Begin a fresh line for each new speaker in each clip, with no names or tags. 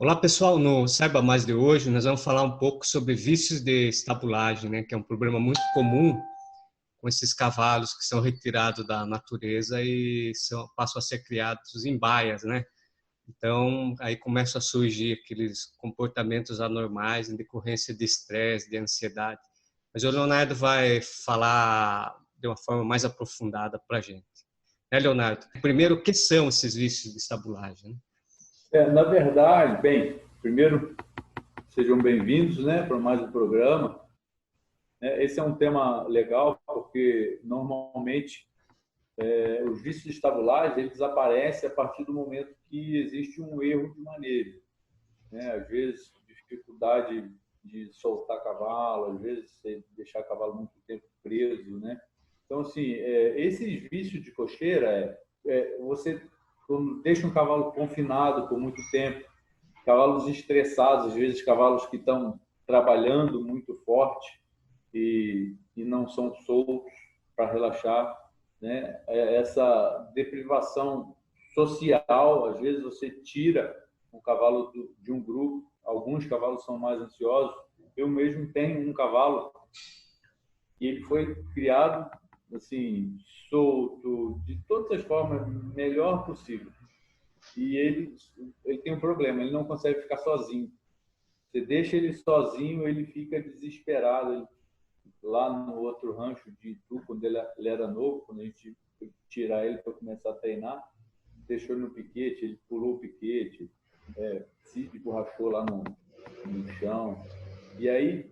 Olá pessoal, no Saiba Mais de hoje nós vamos falar um pouco sobre vícios de estabulagem, né, que é um problema muito comum com esses cavalos que são retirados da natureza e passam a ser criados em baias, né? Então aí começam a surgir aqueles comportamentos anormais em decorrência de estresse, de ansiedade. Mas o Leonardo vai falar de uma forma mais aprofundada para a gente. Né, Leonardo? Primeiro, o que são esses vícios de estabulagem, né?
Na verdade, bem, primeiro sejam bem-vindos, né, para mais um programa. Esse é um tema legal porque normalmente os vícios de estabulagem eles aparecem a partir do momento que existe um erro de manejo, né? Às vezes dificuldade de soltar cavalo, às vezes você deixar cavalo muito tempo preso, né? Então assim, esses vícios de cocheira você quando deixa um cavalo confinado por muito tempo, cavalos estressados, às vezes cavalos que estão trabalhando muito forte e não são soltos para relaxar, né? Essa deprivação social, às vezes você tira um cavalo de um grupo, alguns cavalos são mais ansiosos. Eu mesmo tenho um cavalo e ele foi criado assim, solto, de todas as formas, melhor possível. E ele tem um problema, ele não consegue ficar sozinho. Você deixa ele sozinho, ele fica desesperado. Lá no outro rancho de Itu, quando ele era novo, quando a gente foi tirar ele para começar a treinar, deixou ele no piquete, ele pulou o piquete, se borrachou lá no chão. E aí,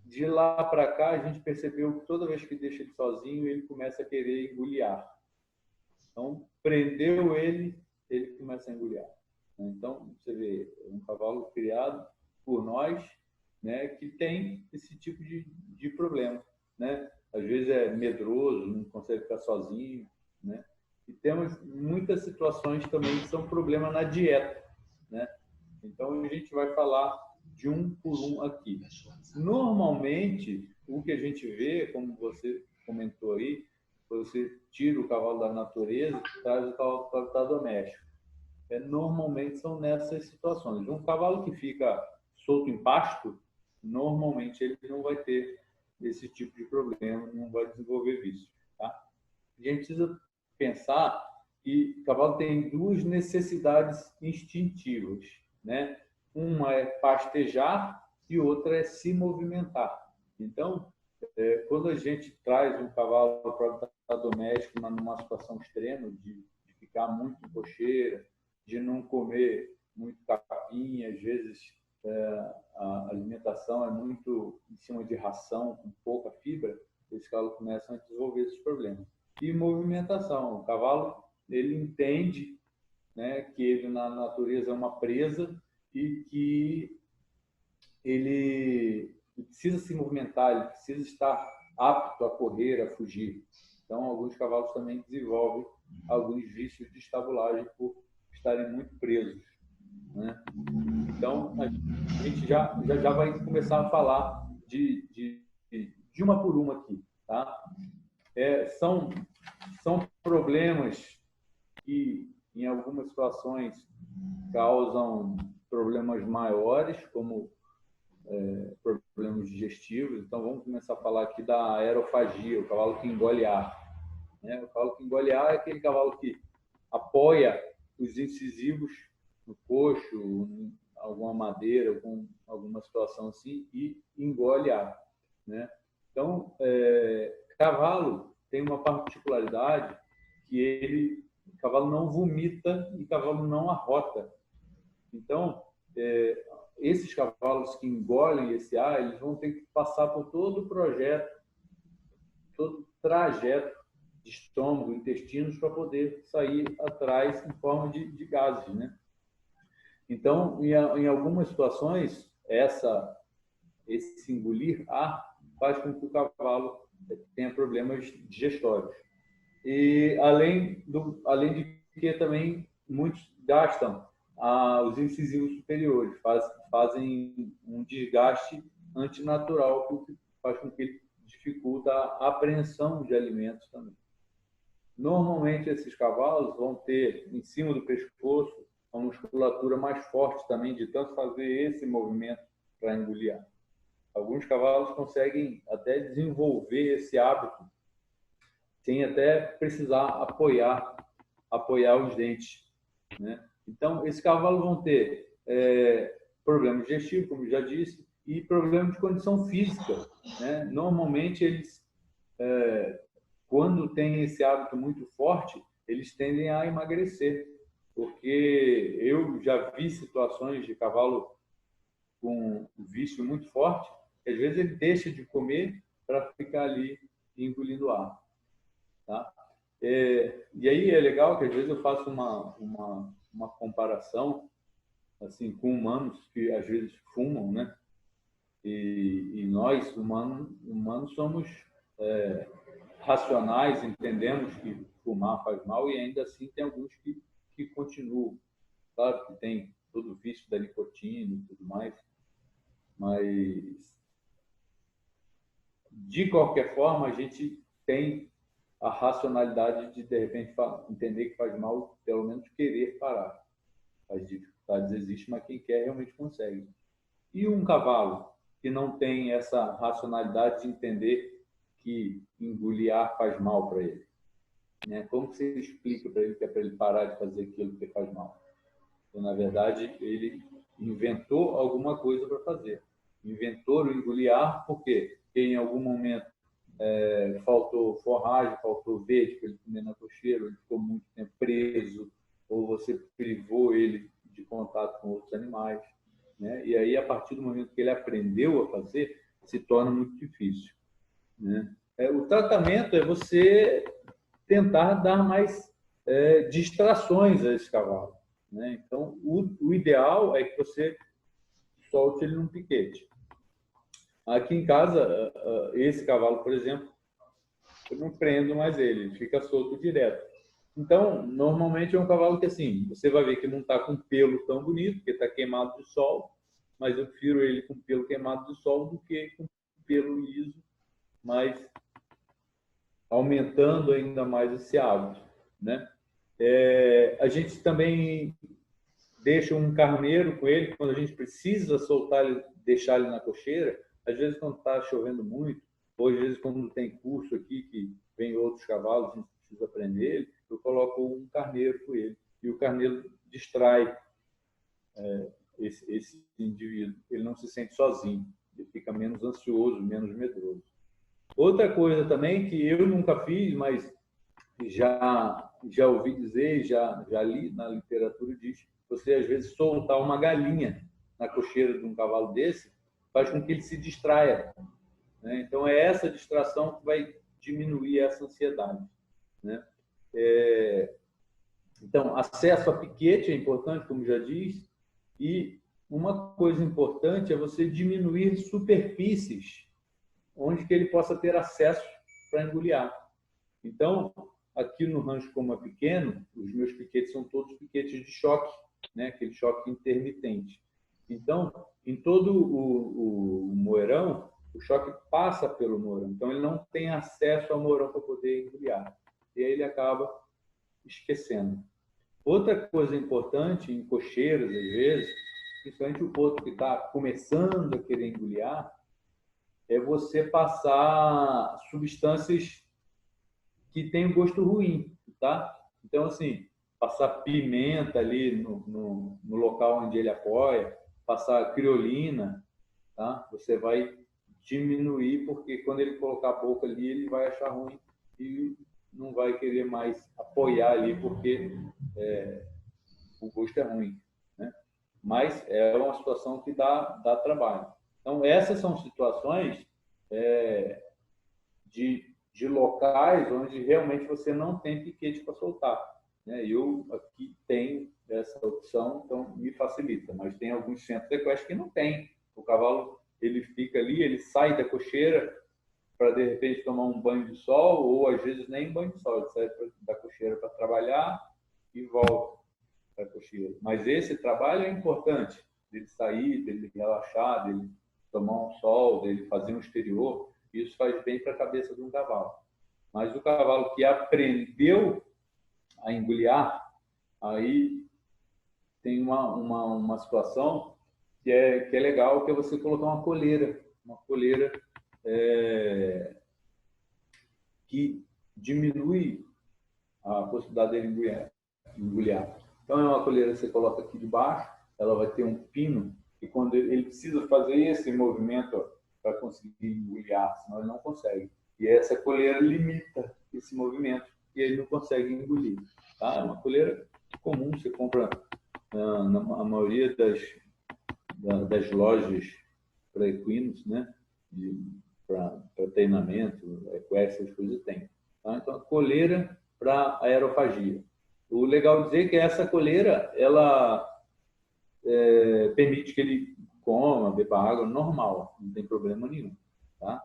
de lá para cá, a gente percebeu que toda vez que deixa ele sozinho, ele começa a querer engoliar. Então, prendeu ele, ele começa a engoliar. Então, você vê, um cavalo criado por nós, né, que tem esse tipo de problema, né? Às vezes é medroso, não consegue ficar sozinho, né? E temos muitas situações também que são problema na dieta, né? Então, a gente vai falar de um por um aqui. Normalmente, o que a gente vê, como você comentou aí, você tira o cavalo da natureza e traz o cavalo para o habitat doméstico. Normalmente são nessas situações. Um cavalo que fica solto em pasto, normalmente ele não vai ter esse tipo de problema, não vai desenvolver vício. Tá? A gente precisa pensar que o cavalo tem duas necessidades instintivas, né? Uma é pastejar e outra é se movimentar. Então, quando a gente traz um cavalo para o habitat doméstico numa situação extrema de ficar muito em cocheira, de não comer muito capim, às vezes a alimentação é muito em cima de ração, com pouca fibra, esses cavalos começam a desenvolver esses problemas. E movimentação, o cavalo ele entende, né, que ele na natureza é uma presa e que ele precisa se movimentar, ele precisa estar apto a correr, a fugir. Então, alguns cavalos também desenvolvem alguns vícios de estabulagem por estarem muito presos, né? Então, a gente já vai começar a falar de uma por uma aqui, tá? São problemas que, em algumas situações, causam problemas maiores, como problemas digestivos. Então, vamos começar a falar aqui da aerofagia, o cavalo que engole ar, né? O cavalo que engole ar é aquele cavalo que apoia os incisivos no coxo, em alguma madeira, alguma situação assim, e engole ar, né? Então, cavalo tem uma particularidade que o cavalo não vomita e o cavalo não arrota. Então, esses cavalos que engolem esse ar, eles vão ter que passar por todo o projeto, todo o trajeto de estômago, intestinos, para poder sair atrás em forma de gases, né? Então, em algumas situações, esse engolir ar faz com que o cavalo tenha problemas digestórios. E além de que também muitos gastam os incisivos superiores, fazem um desgaste antinatural que faz com que ele dificulta a apreensão de alimentos também. Normalmente esses cavalos vão ter em cima do pescoço uma musculatura mais forte também, de tanto fazer esse movimento para engoliar. Alguns cavalos conseguem até desenvolver esse hábito sem até precisar apoiar os dentes, né? Então, esses cavalos vão ter problema digestivo, como já disse, e problema de condição física, né? Normalmente, eles, quando têm esse hábito muito forte, eles tendem a emagrecer, porque eu já vi situações de cavalo com um vício muito forte, que às vezes ele deixa de comer para ficar ali engolindo ar, tá? E aí é legal que às vezes eu faço uma comparação assim com humanos que às vezes fumam, né? E nós humanos somos racionais, entendemos que fumar faz mal e ainda assim tem alguns que continuam, claro que tem todo o vício da nicotina e tudo mais, mas de qualquer forma a gente tem a racionalidade de repente entender que faz mal, pelo menos querer parar. As dificuldades existem, mas quem quer realmente consegue. E um cavalo que não tem essa racionalidade de entender que engolir ar faz mal para ele, né? Como você explica para ele que é para ele parar de fazer aquilo que faz mal? Então, na verdade, ele inventou alguma coisa para fazer. Inventou o engolir ar porque em algum momento faltou forragem, faltou verde para ele comer na cocheira, ele ficou muito tempo preso, ou você privou ele de contato com outros animais, né? E aí, a partir do momento que ele aprendeu a fazer, se torna muito difícil, né? O tratamento é você tentar dar mais distrações a esse cavalo, né? Então, o ideal é que você solte ele num piquete. Aqui em casa, esse cavalo, por exemplo, eu não prendo mais ele fica solto direto. Então, normalmente é um cavalo que, assim, você vai ver que não está com pelo tão bonito, porque está queimado de sol, mas eu prefiro ele com pelo queimado de sol do que com pelo liso, mas aumentando ainda mais esse hábito, né? A gente também deixa um carneiro com ele quando a gente precisa soltar ele, deixar ele na cocheira. Às vezes, quando está chovendo muito, ou às vezes, quando tem curso aqui, que vem outros cavalos, a gente precisa aprender ele, eu coloco um carneiro com ele. E o carneiro distrai esse indivíduo. Ele não se sente sozinho, ele fica menos ansioso, menos medroso. Outra coisa também que eu nunca fiz, mas já ouvi dizer, já li na literatura, diz você às vezes soltar uma galinha na cocheira de um cavalo desse faz com que ele se distraia, né? Então é essa distração que vai diminuir essa ansiedade, né? Então, acesso a piquete é importante, como já diz, e uma coisa importante é você diminuir superfícies onde que ele possa ter acesso para engoliar. Então, aqui no rancho, como é pequeno, os meus piquetes são todos piquetes de choque, né? Aquele choque intermitente. Então, em todo o moerão, o choque passa pelo moerão. Então, ele não tem acesso ao moerão para poder engoliar. E aí ele acaba esquecendo. Outra coisa importante em cocheiras, às vezes, principalmente o potro que está começando a querer engoliar, é você passar substâncias que têm gosto ruim, tá? Então, assim, passar pimenta ali no local onde ele apoia, passar criolina, tá? Você vai diminuir, porque quando ele colocar a boca ali, ele vai achar ruim e não vai querer mais apoiar ali, porque o gosto é ruim, né? Mas é uma situação que dá trabalho. Então, essas são situações de locais onde realmente você não tem piquete para soltar, né? Eu aqui tenho essa opção, então me facilita, mas tem alguns centros que eu acho que não tem. O cavalo, ele fica ali, ele sai da cocheira para, de repente, tomar um banho de sol, ou às vezes nem banho de sol, ele sai da cocheira para trabalhar e volta para a cocheira. Mas esse trabalho é importante, dele sair, dele relaxar, dele tomar um sol, dele fazer um exterior. Isso faz bem para a cabeça de um cavalo. Mas o cavalo que aprendeu a engoliar, aí tem uma situação que é legal, que é você colocar uma coleira que diminui a possibilidade dele engolir. Então, é uma coleira que você coloca aqui debaixo, ela vai ter um pino, e quando ele precisa fazer esse movimento para conseguir engolir, senão ele não consegue. E essa coleira limita esse movimento, e ele não consegue engolir. Tá? É uma coleira comum, você compra na maioria das lojas para equinos, né? Para treinamento, essas coisas tem. Tá? Então, a coleira para aerofagia. O legal dizer que essa coleira, ela permite que ele coma, beba água normal, não tem problema nenhum. Tá?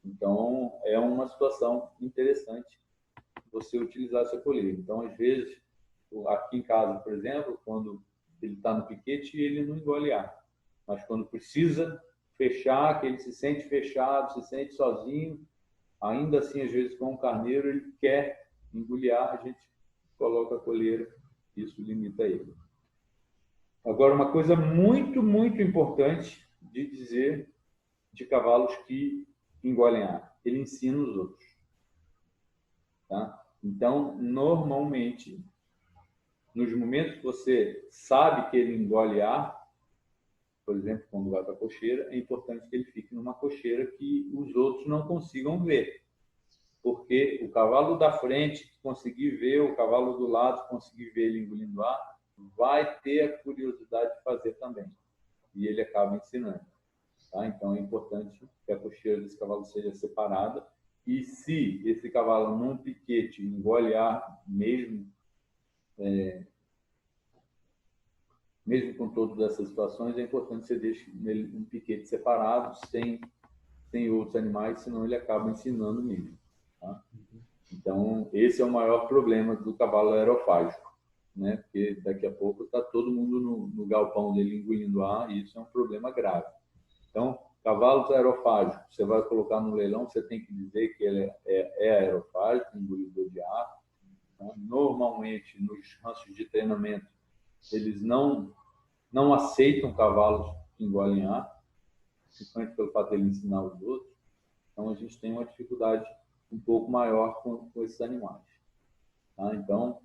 Então, é uma situação interessante você utilizar essa coleira. Então, às vezes, aqui em casa, por exemplo, quando ele está no piquete, ele não engole ar. Mas quando precisa fechar, que ele se sente fechado, se sente sozinho, ainda assim, às vezes, com o carneiro, ele quer engolir ar, a gente coloca a coleira, isso limita ele. Agora, uma coisa muito, muito importante de dizer de cavalos que engolem ar, ele ensina os outros. Tá? Então, normalmente, nos momentos que você sabe que ele engole ar, por exemplo, quando vai para a cocheira, é importante que ele fique numa cocheira que os outros não consigam ver. Porque o cavalo da frente conseguir ver, o cavalo do lado conseguir ver ele engolindo ar, vai ter a curiosidade de fazer também. E ele acaba ensinando. Tá? Então, é importante que a cocheira desse cavalo seja separada. E se esse cavalo num piquete engole ar, mesmo com todas essas situações, é importante que você deixe nele um piquete separado, sem outros animais, senão ele acaba ensinando mesmo. Tá? Então, esse é o maior problema do cavalo aerofágico, né? Porque daqui a pouco está todo mundo no galpão dele engolindo ar, e isso é um problema grave. Então, cavalos aerofágicos, você vai colocar no leilão, você tem que dizer que ele é aerofágico, engolidor de ar. Tá? Normalmente, nos ranchos de treinamento, eles não aceitam cavalos que engolem ar, principalmente pelo fato de ele ensinar os outros. Então, a gente tem uma dificuldade um pouco maior com esses animais. Tá? Então,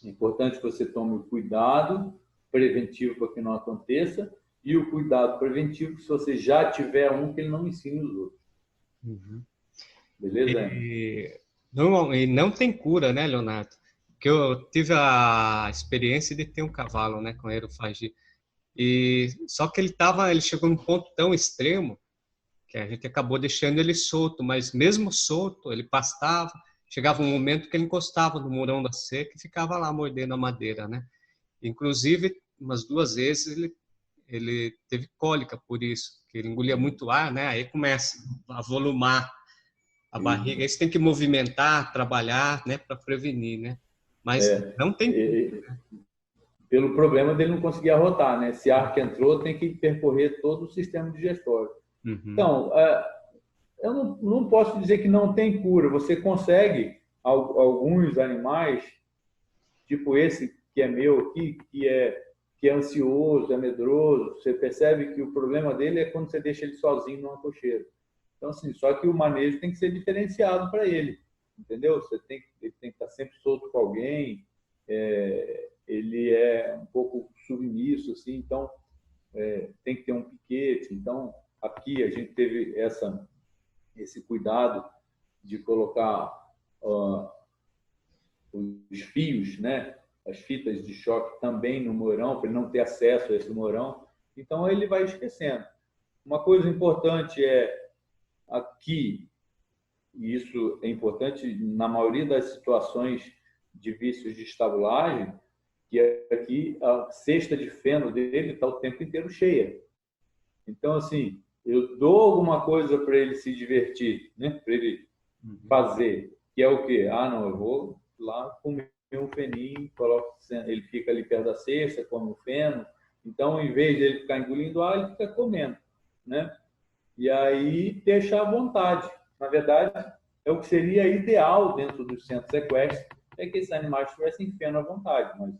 é importante que você tome o cuidado preventivo para que não aconteça, e o cuidado preventivo se você já tiver um, que ele não ensine os outros.
Uhum.
Beleza?
E não tem cura, né, Leonardo? Porque eu tive a experiência de ter um cavalo, né, com aerofagia. E só que ele chegou num ponto tão extremo que a gente acabou deixando ele solto, mas mesmo solto, ele pastava, chegava um momento que ele encostava no murão da cerca e ficava lá mordendo a madeira, né? Inclusive, umas 2 vezes ele teve cólica por isso, que ele engolia muito ar, né? Aí começa a volumar a barriga. Aí você tem que movimentar, trabalhar, né, para prevenir, né? Mas não tem.
Pelo problema dele não conseguir arrotar, né? Esse ar que entrou tem que percorrer todo o sistema digestório.
Uhum.
Então, eu não posso dizer que não tem cura. Você consegue alguns animais, tipo esse que é meu aqui, que é ansioso, é medroso. Você percebe que o problema dele é quando você deixa ele sozinho numa cocheira. Então, assim, só que o manejo tem que ser diferenciado para ele, entendeu? Ele tem que estar sempre solto com alguém. Ele é um pouco submisso, assim, então tem que ter um piquete. Então, aqui a gente teve esse cuidado de colocar os fios, né? As fitas de choque também no morão, para ele não ter acesso a esse morão. Então, ele vai esquecendo. Uma coisa importante aqui, e isso é importante na maioria das situações de vícios de estabulagem, que aqui a cesta de feno dele está o tempo inteiro cheia. Então, assim, eu dou alguma coisa para ele se divertir, né? Para ele fazer, que é o quê? Não, eu vou lá comer um feninho, ele fica ali perto da cesta, come o feno. Então, em vez de ele ficar engolindo ar, ele fica comendo, né? E aí deixa à vontade. Na verdade, é o que seria ideal dentro dos centros equestres, é que esses animais tivessem feno à vontade, mas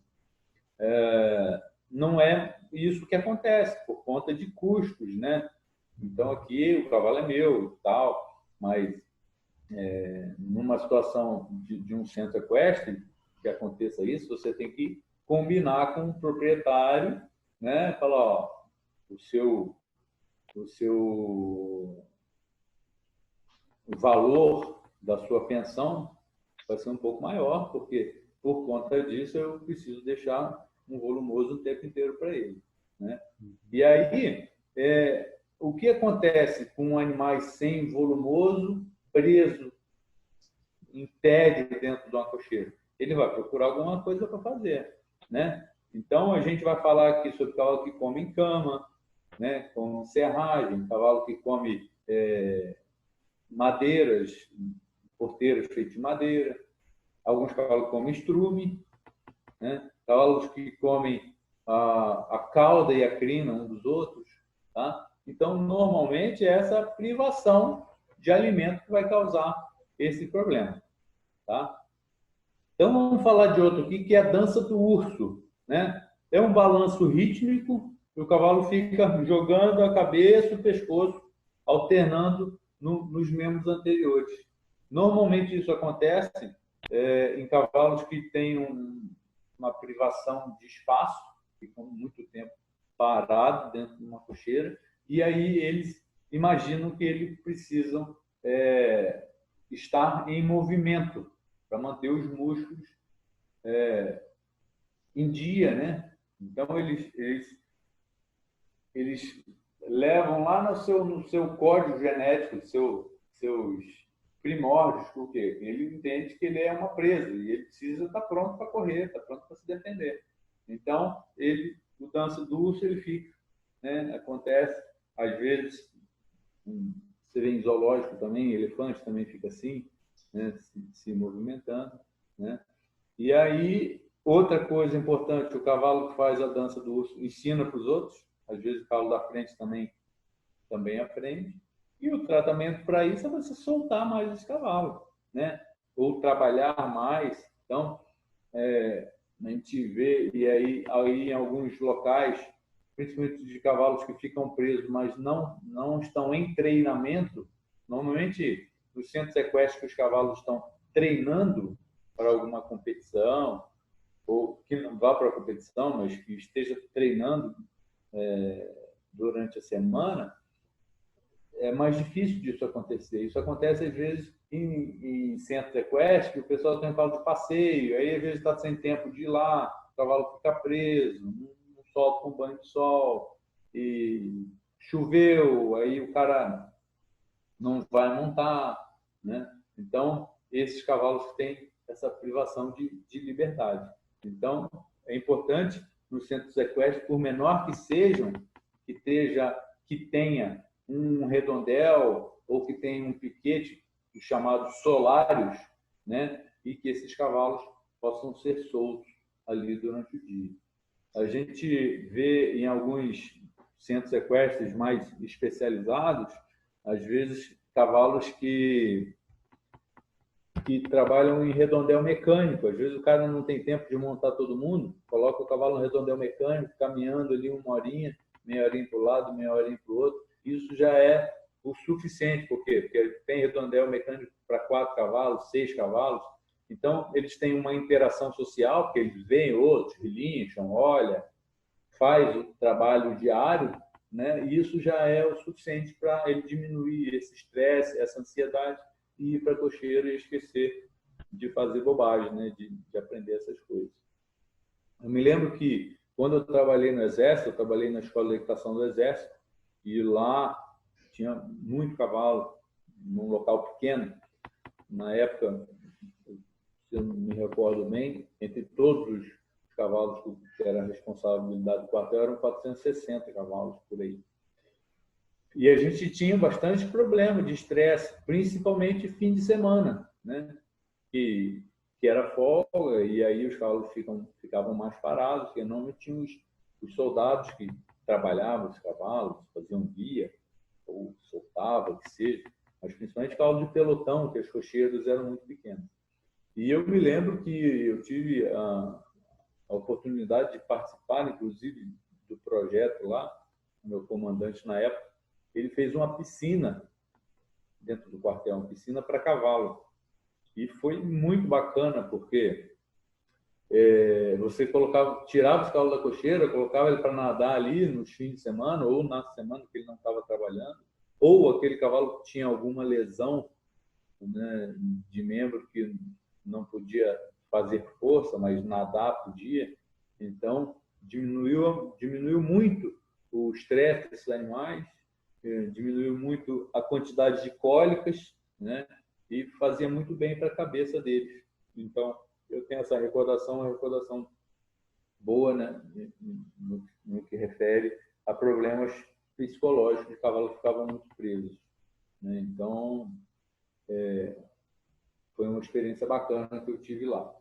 não é isso que acontece, por conta de custos, né? Então, aqui o cavalo é meu e tal, mas numa situação de um centro equestre, que aconteça isso, você tem que combinar com o proprietário, né? Falar, ó, o valor da sua pensão vai ser um pouco maior, porque por conta disso eu preciso deixar um volumoso o tempo inteiro para ele, né? E aí, o que acontece com animais sem volumoso, preso, em tédio dentro de uma cocheira? Ele vai procurar alguma coisa para fazer, né? Então, a gente vai falar aqui sobre cavalo que come em cama, né? Com serragem, cavalo que come madeiras, porteiras feitas de madeira, alguns cavalos comem estrume, né? Cavalos que comem a cauda e a crina um dos outros, tá? Então, normalmente, é essa privação de alimento que vai causar esse problema, tá? Então, vamos falar de outro aqui, que é a dança do urso, né? É um balanço rítmico, e o cavalo fica jogando a cabeça e o pescoço, alternando nos membros anteriores. Normalmente, isso acontece em cavalos que têm uma privação de espaço, ficam muito tempo parados dentro de uma cocheira, e aí eles imaginam que eles precisam estar em movimento para manter os músculos em dia, né? Então eles levam lá no seu código genético, seus primórdios, porque ele entende que ele é uma presa e ele precisa estar pronto para correr, estar pronto para se defender. Então, o dança do urso, ele fica, né? Acontece, às vezes, você vê em zoológico também, elefante também fica assim, né? Se movimentando, né? E aí, outra coisa importante, o cavalo que faz a dança do urso ensina para os outros, às vezes o cavalo da frente também aprende. E o tratamento para isso é você soltar mais esse cavalo, né? Ou trabalhar mais. Então, a gente vê, e aí em alguns locais, principalmente de cavalos que ficam presos, mas não estão em treinamento, normalmente nos centros equestres que os cavalos estão treinando para alguma competição, ou que não vá para a competição, mas que esteja treinando durante a semana, é mais difícil disso acontecer. Isso acontece, às vezes, em centros equestres, que o pessoal tem um cavalo de passeio, aí, às vezes, está sem tempo de ir lá, o cavalo fica preso, não solta com banho de sol, e choveu, aí o cara não vai montar, né? Então, esses cavalos têm essa privação de liberdade. Então, é importante nos centros equestres, por menor que sejam, que tenha um redondel ou que tenha um piquete, os chamados solários, né? E que esses cavalos possam ser soltos ali durante o dia. A gente vê em alguns centros equestres mais especializados, às vezes, cavalos que trabalham em redondel mecânico. Às vezes o cara não tem tempo de montar todo mundo, coloca o cavalo no redondel mecânico, caminhando ali uma horinha, meia horinha para o lado, meia horinha para o outro. Isso já é o suficiente. Por quê? Porque tem redondel mecânico para 4 cavalos, 6 cavalos. Então, eles têm uma interação social, porque eles veem outros, relincham, olha, faz o trabalho diário, né? E isso já é o suficiente para ele diminuir esse estresse, essa ansiedade e ir para a cocheira e esquecer de fazer bobagem, né? De aprender essas coisas. Eu me lembro que quando eu trabalhei no Exército, eu trabalhei na Escola de Equitação do Exército e lá tinha muito cavalo num local pequeno. Na época, se eu não me recordo bem, entre todos os cavalos que era a responsabilidade do quartel eram 460 cavalos por aí. E a gente tinha bastante problema de estresse, principalmente fim de semana, né? Que era folga, e aí os cavalos ficavam mais parados, porque não tinham os soldados que trabalhavam os cavalos, faziam guia, ou soltavam, que seja, mas principalmente cavalos de pelotão, que as cocheiras eram muito pequenas. E eu me lembro que eu tive a oportunidade de participar, inclusive, do projeto lá, o meu comandante na época, ele fez uma piscina dentro do quartel, uma piscina para cavalo. E foi muito bacana, porque você tirava os cavalos da cocheira, colocava ele para nadar ali nos fins de semana, ou na semana que ele não estava trabalhando, ou aquele cavalo que tinha alguma lesão, né, de membro que não podia fazer força, mas nadar podia. Então, diminuiu muito o estresse desses animais, diminuiu muito a quantidade de cólicas, né, e fazia muito bem para a cabeça deles. Então, eu tenho essa recordação, uma recordação boa, né, no que refere a problemas psicológicos de cavalos que ficavam muito presos, né? Então, foi uma experiência bacana que eu tive lá.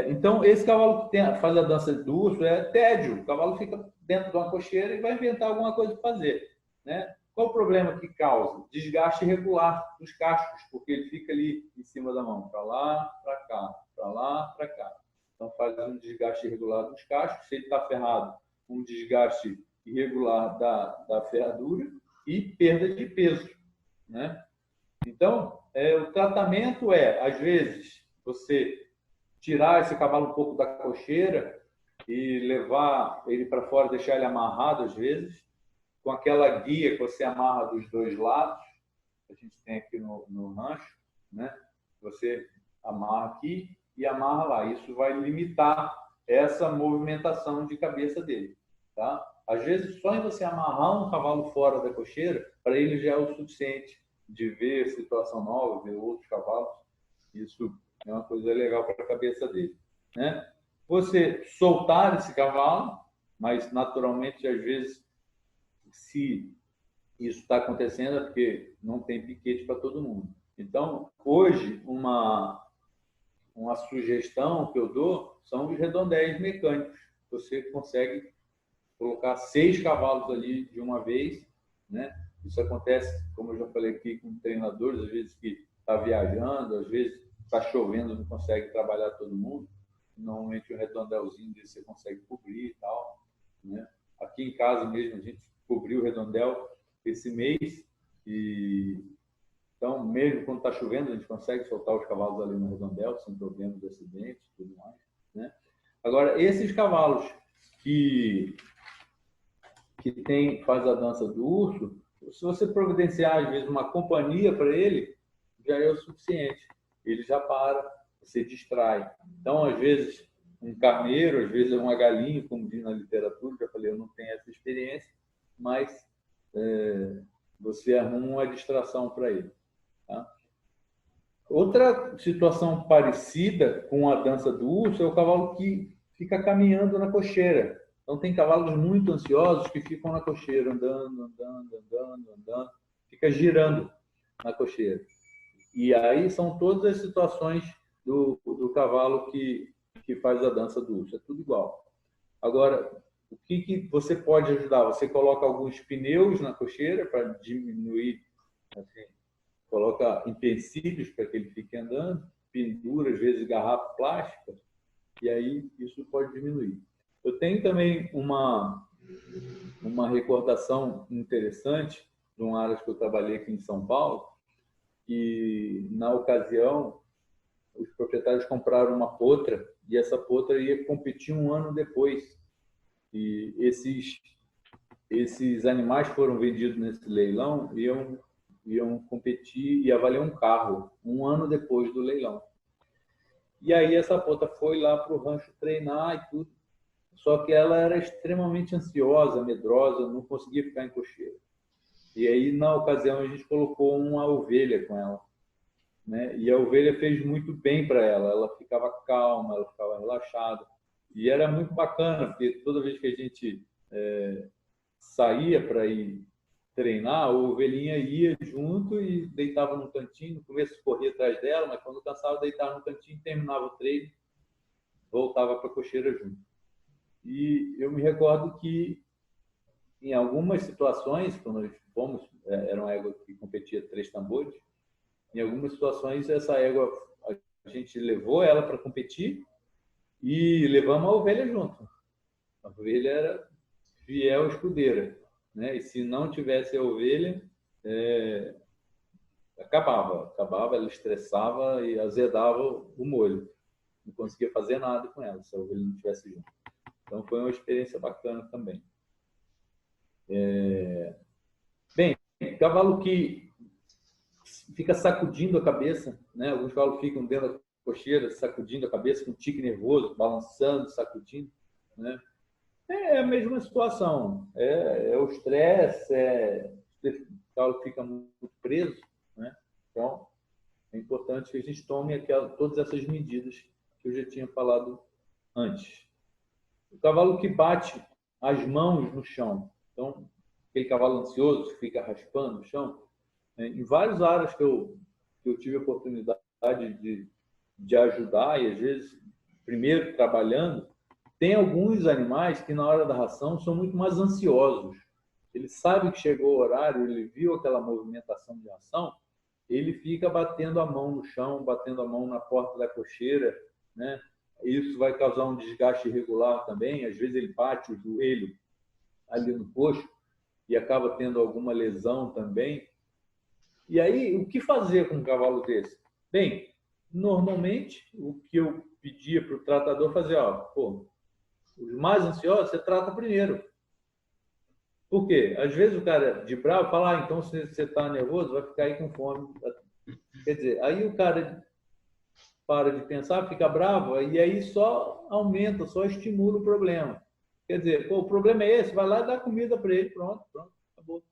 Então, esse cavalo que faz a dança do urso é tédio. O cavalo fica dentro de uma cocheira e vai inventar alguma coisa para fazer, né? Qual o problema que causa? Desgaste irregular dos cascos, porque ele fica ali em cima da mão, para lá, para cá, para lá, para cá. Então, faz um desgaste irregular dos cascos. Se ele está ferrado, um desgaste irregular da ferradura e perda de peso, né? Então, o tratamento às vezes, você tirar esse cavalo um pouco da cocheira e levar ele para fora, deixar ele amarrado, às vezes, com aquela guia que você amarra dos dois lados, que a gente tem aqui no rancho, né? Você amarra aqui e amarra lá. Isso vai limitar essa movimentação de cabeça dele, tá? Às vezes, só em você amarrar um cavalo fora da cocheira, para ele já é o suficiente de ver situação nova, ver outros cavalos. Isso é uma coisa legal para a cabeça dele, né? Você soltar esse cavalo, mas naturalmente, às vezes, se isso está acontecendo, é porque não tem piquete para todo mundo. Então, hoje, uma sugestão que eu dou são os redondéis mecânicos. Você consegue colocar 6 cavalos ali de uma vez, né? Isso acontece, como eu já falei aqui, com treinadores, às vezes que está viajando, às vezes está chovendo, não consegue trabalhar todo mundo. Normalmente, um redondelzinho você consegue cobrir e tal, né? Aqui em casa mesmo, a gente cobriu o redondel esse mês. Então, mesmo quando está chovendo, a gente consegue soltar os cavalos ali no redondel, sem problema de acidente e tudo mais, né? Agora, esses cavalos que faz a dança do urso, se você providenciar, às vezes, uma companhia para ele, já é o suficiente. Ele já para, você distrai. Então, às vezes, um carneiro, às vezes uma galinha, como diz na literatura, já falei, eu não tenho essa experiência, mas você arruma uma distração para ele, tá? Outra situação parecida com a dança do urso é o cavalo que fica caminhando na cocheira. Então, tem cavalos muito ansiosos que ficam na cocheira, andando, fica girando na cocheira. E aí são todas as situações do cavalo que faz a dança do urso. É tudo igual. Agora, o que você pode ajudar? Você coloca alguns pneus na cocheira para diminuir, assim, coloca empecilhos para que ele fique andando, pendura, às vezes, garrafa plástica, e aí isso pode diminuir. Eu tenho também uma recordação interessante de uma área que eu trabalhei aqui em São Paulo, e, na ocasião, os proprietários compraram uma potra, e essa potra ia competir um ano depois. E esses animais foram vendidos nesse leilão e iam competir, ia valer um carro, um ano depois do leilão. E aí essa potra foi lá para o rancho treinar e tudo. Só que ela era extremamente ansiosa, medrosa, não conseguia ficar em cocheira. E aí, na ocasião, a gente colocou uma ovelha com ela, né? E a ovelha fez muito bem para ela. Ela ficava calma, ela ficava relaxada. E era muito bacana, porque toda vez que a gente saía para ir treinar, a ovelhinha ia junto e deitava no cantinho. No começo corria atrás dela, mas quando cansava, deitava no cantinho, terminava o treino, voltava para a cocheira junto. E eu me recordo que, em algumas situações, quando nós fomos, era uma égua que competia 3 tambores, em algumas situações essa égua, a gente levou ela para competir e levamos a ovelha junto. A ovelha era fiel escudeira, né? E se não tivesse a ovelha, acabava, ela estressava e azedava o molho. Não conseguia fazer nada com ela se a ovelha não estivesse junto. Então foi uma experiência bacana também. Bem, cavalo que fica sacudindo a cabeça, né? Alguns cavalos ficam dentro da cocheira, sacudindo a cabeça, com um tique nervoso, balançando, sacudindo, né? É a mesma situação. É o estresse, o cavalo fica muito preso, né? Então, é importante que a gente tome todas essas medidas que eu já tinha falado antes. O cavalo que bate as mãos no chão, então, aquele cavalo ansioso que fica raspando no chão, em várias áreas que eu tive a oportunidade de ajudar, e às vezes, primeiro trabalhando, tem alguns animais que na hora da ração são muito mais ansiosos. Ele sabe que chegou o horário, ele viu aquela movimentação de ração, ele fica batendo a mão no chão, batendo a mão na porta da cocheira, né? Isso vai causar um desgaste irregular também. Às vezes ele bate o joelho ali no coxo e acaba tendo alguma lesão também. E aí, o que fazer com um cavalo desse? Bem, normalmente, o que eu pedia para o tratador fazer, os mais ansiosos você trata primeiro. Por quê? Às vezes o cara de bravo fala, então se você está nervoso, vai ficar aí com fome. Quer dizer, aí o cara para de pensar, fica bravo, e aí só aumenta, só estimula o problema. Quer dizer, o problema é esse, vai lá e dá comida para ele, pronto, acabou.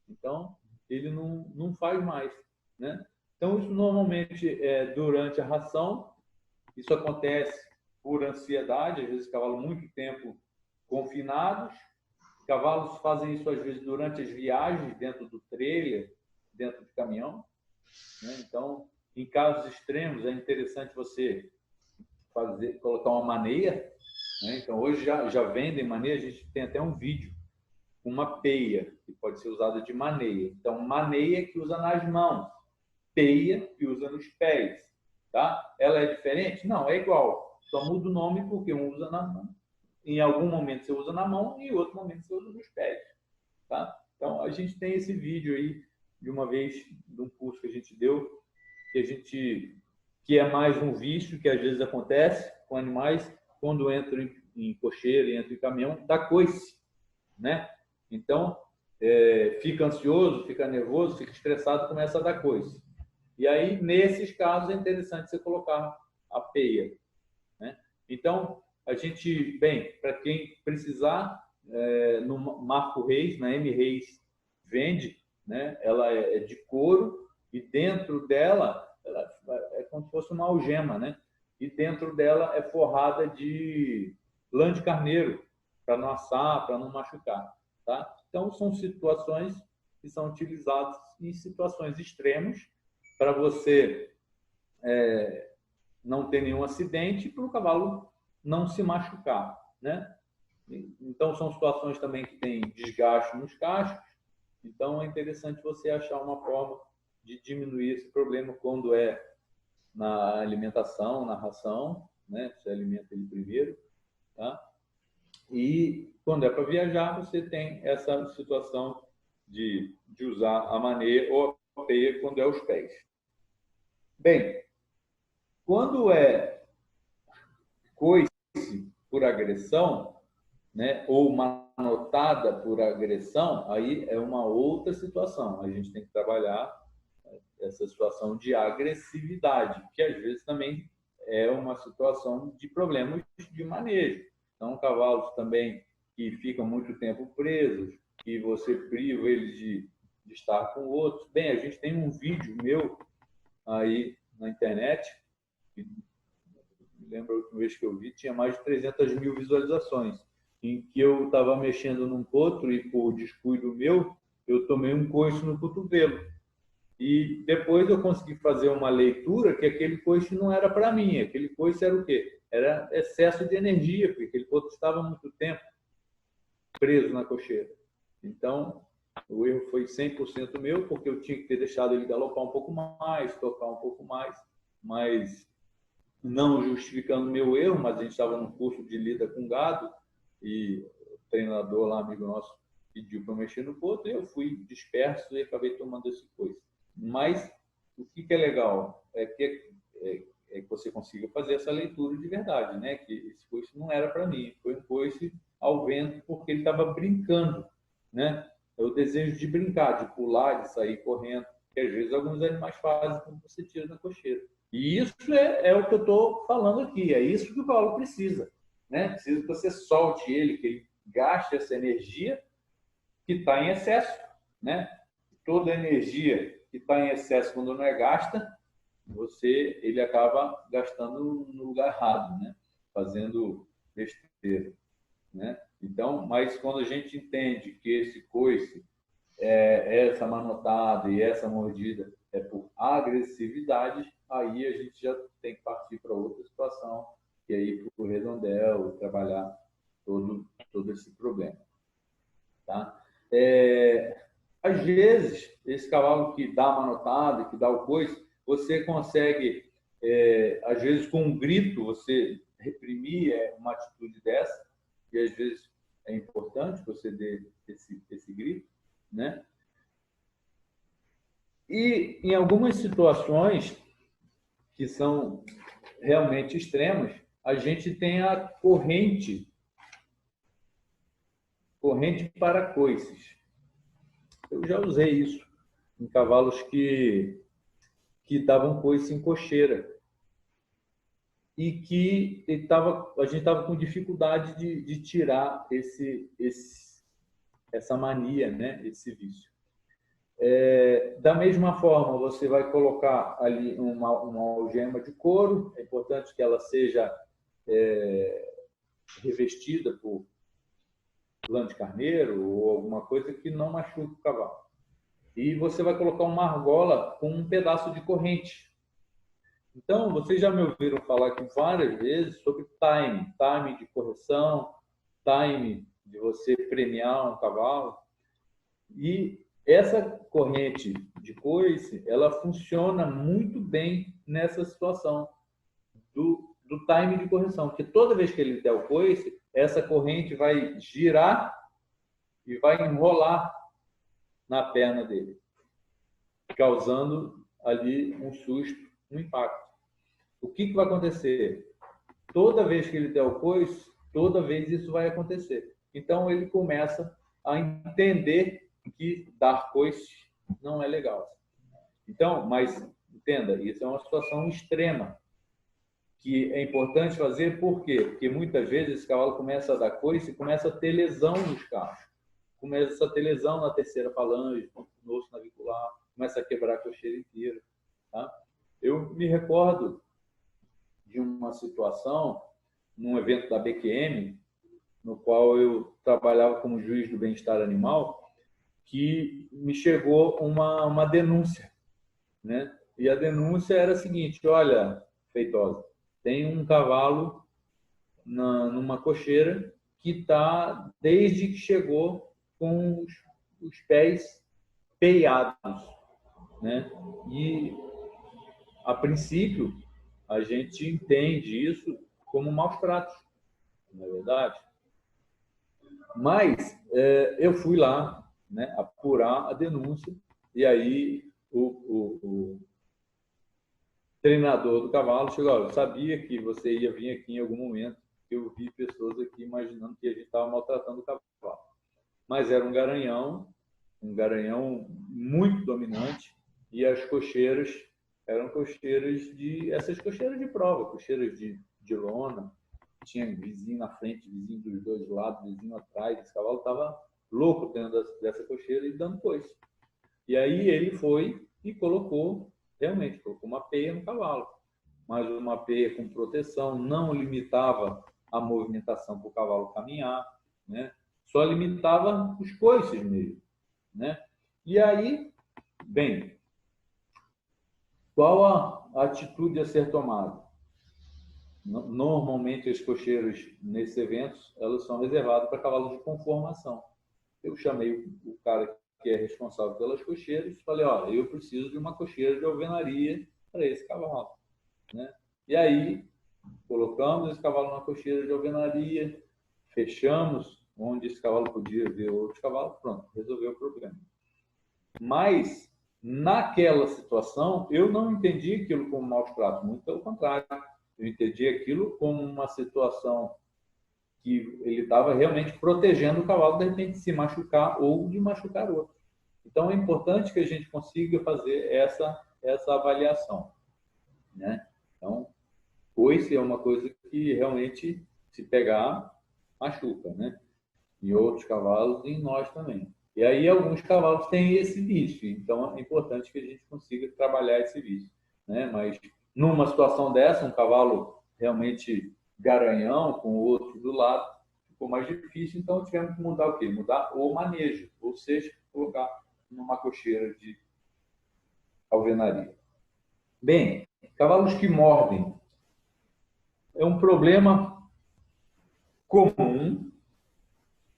Então, ele não faz mais, né? Então, isso normalmente é durante a ração, isso acontece por ansiedade, às vezes cavalo muito tempo confinados, cavalos fazem isso às vezes durante as viagens, dentro do trailer, dentro do caminhão, né? Então, em casos extremos, é interessante você colocar uma maneia, né? Então, hoje já vendem maneia, a gente tem até um vídeo, uma peia, que pode ser usada de maneia. Então, maneia que usa nas mãos, peia que usa nos pés, tá? Ela é diferente? Não, é igual. Só muda o nome porque um usa na mão. Em algum momento você usa na mão e em outro momento você usa nos pés, tá? Então, a gente tem esse vídeo aí, de uma vez, de um curso que a gente deu, que é mais um vício que às vezes acontece com animais quando entram em cocheira e entram em caminhão, dá coice, né? Então, fica ansioso, fica nervoso, fica estressado, começa a dar coice. E aí, nesses casos, é interessante você colocar a peia, né? Então, a gente, bem, para quem precisar, no Marco Reis, na M Reis, vende, né? Ela é de couro e dentro dela ela é como se fosse uma algema, né? E dentro dela é forrada de lã de carneiro para não assar, para não machucar, tá? Então são situações que são utilizadas em situações extremas para você não ter nenhum acidente e para o cavalo não se machucar, né? Então são situações também que tem desgaste nos cascos. Então é interessante você achar uma forma de diminuir esse problema quando é na alimentação, na ração, né? Você alimenta ele primeiro, tá? E quando é para viajar, você tem essa situação de usar a maneira ou a peia quando é os pés. Bem, quando é coice por agressão, né, ou manotada por agressão, aí é uma outra situação. A gente tem que trabalhar essa situação de agressividade, que às vezes também é uma situação de problemas de manejo. Então, cavalos também que ficam muito tempo presos, que você priva eles de estar com outros. Bem, a gente tem um vídeo meu aí na internet, que lembro a última vez que eu vi, tinha mais de 300 mil visualizações, em que eu estava mexendo num potro e, por descuido meu, eu tomei um coice no cotovelo. E depois eu consegui fazer uma leitura que aquele coice não era para mim. Aquele coice era o quê? Era excesso de energia, porque aquele potro estava muito tempo preso na cocheira. Então, o erro foi 100% meu, porque eu tinha que ter deixado ele galopar um pouco mais, tocar um pouco mais, mas não justificando meu erro, mas a gente estava num curso de lida com gado e o treinador lá, amigo nosso, pediu para eu mexer no potro e eu fui disperso e acabei tomando esse coice. Mas o que é legal é que você consiga fazer essa leitura de verdade, né? Que esse coice não era para mim, foi um coice ao vento porque ele estava brincando, né? É o desejo de brincar, de pular, de sair correndo, que às vezes alguns animais fazem quando você tira da cocheira. E isso é o que eu estou falando aqui, é isso que o cavalo precisa, né? Precisa que você solte ele, que ele gaste essa energia que está em excesso, né? Toda energia que está em excesso, quando não é gasta, ele acaba gastando no lugar errado, né? Fazendo besteira, né? Então, mas quando a gente entende que esse coice, essa manotada e essa mordida é por agressividade, aí a gente já tem que partir para outra situação, que é ir para o redondel, trabalhar todo esse problema, tá? Às vezes, esse cavalo que dá a manotada, que dá o coice, você consegue, às vezes, com um grito, você reprimir uma atitude dessa, e às vezes é importante você dê esse grito, né? E em algumas situações que são realmente extremas, a gente tem a corrente para coices. Eu já usei isso em cavalos que davam coice em cocheira e que a gente estava com dificuldade de tirar essa mania, né? Esse vício. Da mesma forma, você vai colocar ali uma algema de couro. É importante que ela seja revestida por lã de carneiro ou alguma coisa que não machuque o cavalo. E você vai colocar uma argola com um pedaço de corrente. Então, vocês já me ouviram falar aqui várias vezes sobre time de correção, time de você premiar um cavalo. E essa corrente de coice, ela funciona muito bem nessa situação do time de correção, porque toda vez que ele der o coice, essa corrente vai girar e vai enrolar na perna dele, causando ali um susto, um impacto. O que vai acontecer? Toda vez que ele der o coice, toda vez isso vai acontecer. Então, ele começa a entender que dar coice não é legal. Então, mas entenda, isso é uma situação extrema que é importante fazer, por quê? Porque muitas vezes esse cavalo começa a dar coice e começa a ter lesão nos cachos. Começa a ter lesão na terceira falange, no osso navicular, começa a quebrar a cocheira inteira. Tá? Eu me recordo de uma situação, num evento da BQM, no qual eu trabalhava como juiz do bem-estar animal, que me chegou uma denúncia, né? E a denúncia era a seguinte: olha, Feitosa, tem um cavalo numa cocheira que está, desde que chegou, com os pés peiados, né? E, a princípio, a gente entende isso como maus tratos, não é verdade? Mas eu fui lá, né, apurar a denúncia, e aí o treinador do cavalo chegou: eu sabia que você ia vir aqui em algum momento, que eu vi pessoas aqui imaginando que a gente estava maltratando o cavalo. Mas era um garanhão muito dominante, e as cocheiras eram essas cocheiras de prova, cocheiras de lona. Tinha vizinho na frente, vizinho dos dois lados, vizinho atrás. Esse cavalo estava louco dentro dessa cocheira e dando coice. E aí ele foi e colocou uma peia no cavalo. Mas uma peia com proteção, não limitava a movimentação para o cavalo caminhar, né? Só limitava os coices mesmo, né? E aí, bem, qual a atitude a ser tomada? Normalmente, as cocheiras, nesses eventos, elas são reservadas para cavalos de conformação. Eu chamei o cara que é responsável pelas cocheiras e falei: ó, eu preciso de uma cocheira de alvenaria para esse cavalo, né? E aí colocamos esse cavalo na cocheira de alvenaria, fechamos onde esse cavalo podia ver outros cavalos, pronto, resolveu o problema. Mas, naquela situação, eu não entendi aquilo como maus tratos, muito pelo contrário. Eu entendi aquilo como uma situação que ele estava realmente protegendo o cavalo, de repente, de se machucar ou de machucar outro. Então, é importante que a gente consiga fazer essa avaliação, né? Então, coice é uma coisa que realmente, se pegar, machuca, né? Em outros cavalos e em nós também. E aí, alguns cavalos têm esse vício, então é importante que a gente consiga trabalhar esse vício, né? Mas, numa situação dessa, um cavalo realmente garanhão, com o outro do lado, ficou mais difícil, então tivemos que mudar o quê? Mudar o manejo, ou seja, colocar numa cocheira de alvenaria. Bem, cavalos que mordem é um problema comum,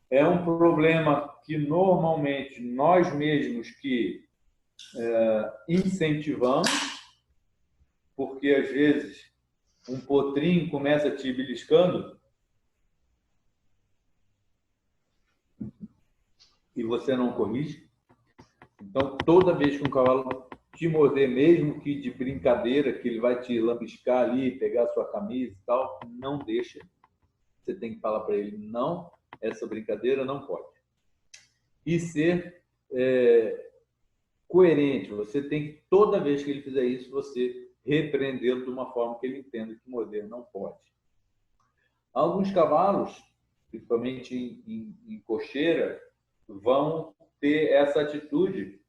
é um problema que normalmente nós mesmos que incentivamos, porque às vezes um potrinho começa te beliscando e você não corrige. Então, toda vez que um cavalo te morder, mesmo que de brincadeira, que ele vai te lambiscar ali, pegar a sua camisa e tal, não deixa. Você tem que falar para ele, não, essa brincadeira não pode. E ser coerente. Você tem que, toda vez que ele fizer isso, você repreendê-lo de uma forma que ele entenda que morder não pode. Alguns cavalos, principalmente em cocheira, vão ter essa atitude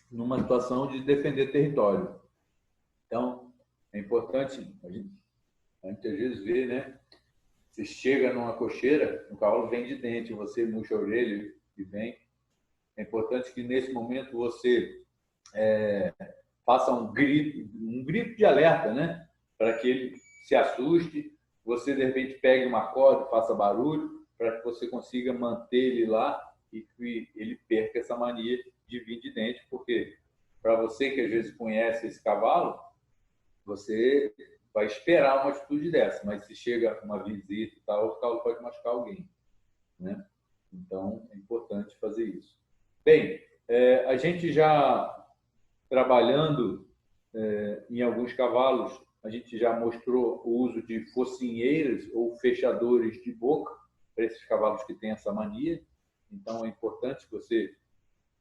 numa situação de defender território. Então, é importante, a gente às vezes vê, né? Você chega numa cocheira, o cavalo vem de dentro, você murcha a orelha e vem. É importante que nesse momento você faça um grito de alerta, né? Para que ele se assuste. Você, de repente, pegue uma corda, faça barulho, para que você consiga manter ele lá e que ele perca essa mania de vir de dentro, porque para você que às vezes conhece esse cavalo, você vai esperar uma atitude dessa, mas se chega uma visita e tal, o cavalo pode machucar alguém, né? Então, é importante fazer isso. Bem, a gente já trabalhando em alguns cavalos, a gente já mostrou o uso de focinheiras ou fechadores de boca para esses cavalos que têm essa mania. Então, é importante que você...